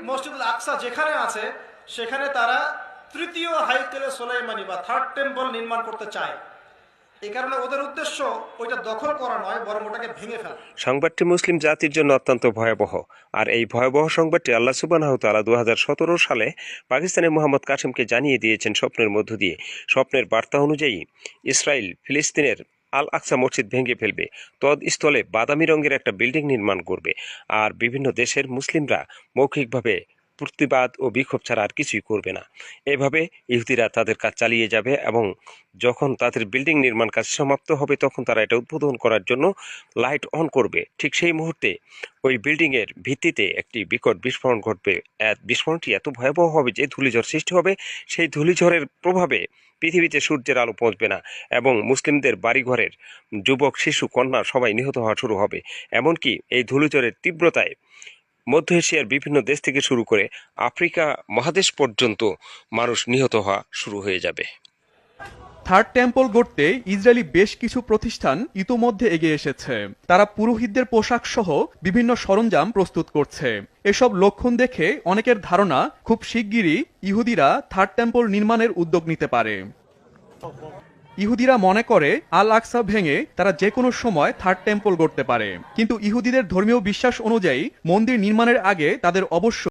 মসজিদুল আকসা যেখানে আছে সেখানে তারা তৃতীয় হাইকেলে সোলাইমানি বা থার্ড টেম্পল নির্মাণ করতে চায়। এই কারণে ওদের উদ্দেশ্য ওইটা দখল করা নয়, বরং ওটাকে ভেঙে ফেলা। সংবাদটি মুসলিম জাতির জন্য অত্যন্ত ভয়াবহ। আর এই ভয়াবহ সংবাদটি আল্লাহ সুবহানাহু ওয়া তাআলা 2017 সালে পাকিস্তানের মোহাম্মদ কাসেমকে জানিয়ে দিয়েছেন স্বপ্নের মধ্য দিয়ে। স্বপ্নের বার্তা অনুযায়ী ইসরায়েল ফিলিস্তিনের আল আকসা মসজিদ ভেঙে ফেলবে, তদস্থলে বাদামি রঙের একটা বিল্ডিং নির্মাণ করবে, আর বিভিন্ন দেশের মুসলিমরা মৌখিকভাবে প্রতিবাদ ও বিক্ষোভ ছাড়া আর কিছুই করবে না। এভাবে ইহুদিরা তাদের কাজ চালিয়ে যাবে এবং যখন তাদের বিল্ডিং নির্মাণ কাজ সমাপ্ত হবে তখন তারা এটা উদ্বোধন করার জন্য লাইট অন করবে। ঠিক সেই মুহূর্তে ওই বিল্ডিংয়ের ভিত্তিতে একটি বিকট বিস্ফোরণ ঘটবে। বিস্ফোরণটি এত ভয়াবহ হবে যে ধূলিঝড় সৃষ্টি হবে। সেই ধূলিঝড়ের প্রভাবে পৃথিবীতে সূর্যের আলো পৌঁছবে না এবং মুসলিমদের বাড়িঘরের যুবক, শিশু, কন্যা সবাই নিহত হওয়া শুরু হবে। এমনকি এই ধূলিঝড়ের তীব্রতায় মধ্য এশিয়ার বিভিন্ন দেশ থেকে শুরু করে আফ্রিকা মহাদেশ পর্যন্ত মানুষ নিহত হওয়া শুরু হয়ে যাবে। থার্ড টেম্পল গড়তে ইসরায়েলি বেশ কিছু প্রতিষ্ঠান ইতোমধ্যে এগিয়ে এসেছে। তারা পুরোহিতদের পোশাক সহ বিভিন্ন সরঞ্জাম প্রস্তুত করছে। এসব লক্ষণ দেখে অনেকের ধারণা খুব শিগগিরই ইহুদিরা থার্ড টেম্পল নির্মাণের উদ্যোগ নিতে পারে। ইহুদিরা মনে করে আল আকসা ভেঙে তারা যে কোনো সময় থার্ড টেম্পল গড়তে পারে, কিন্তু ইহুদিদের ধর্মীয় বিশ্বাস অনুযায়ী মন্দির নির্মাণের আগে তাদের অবশ্যই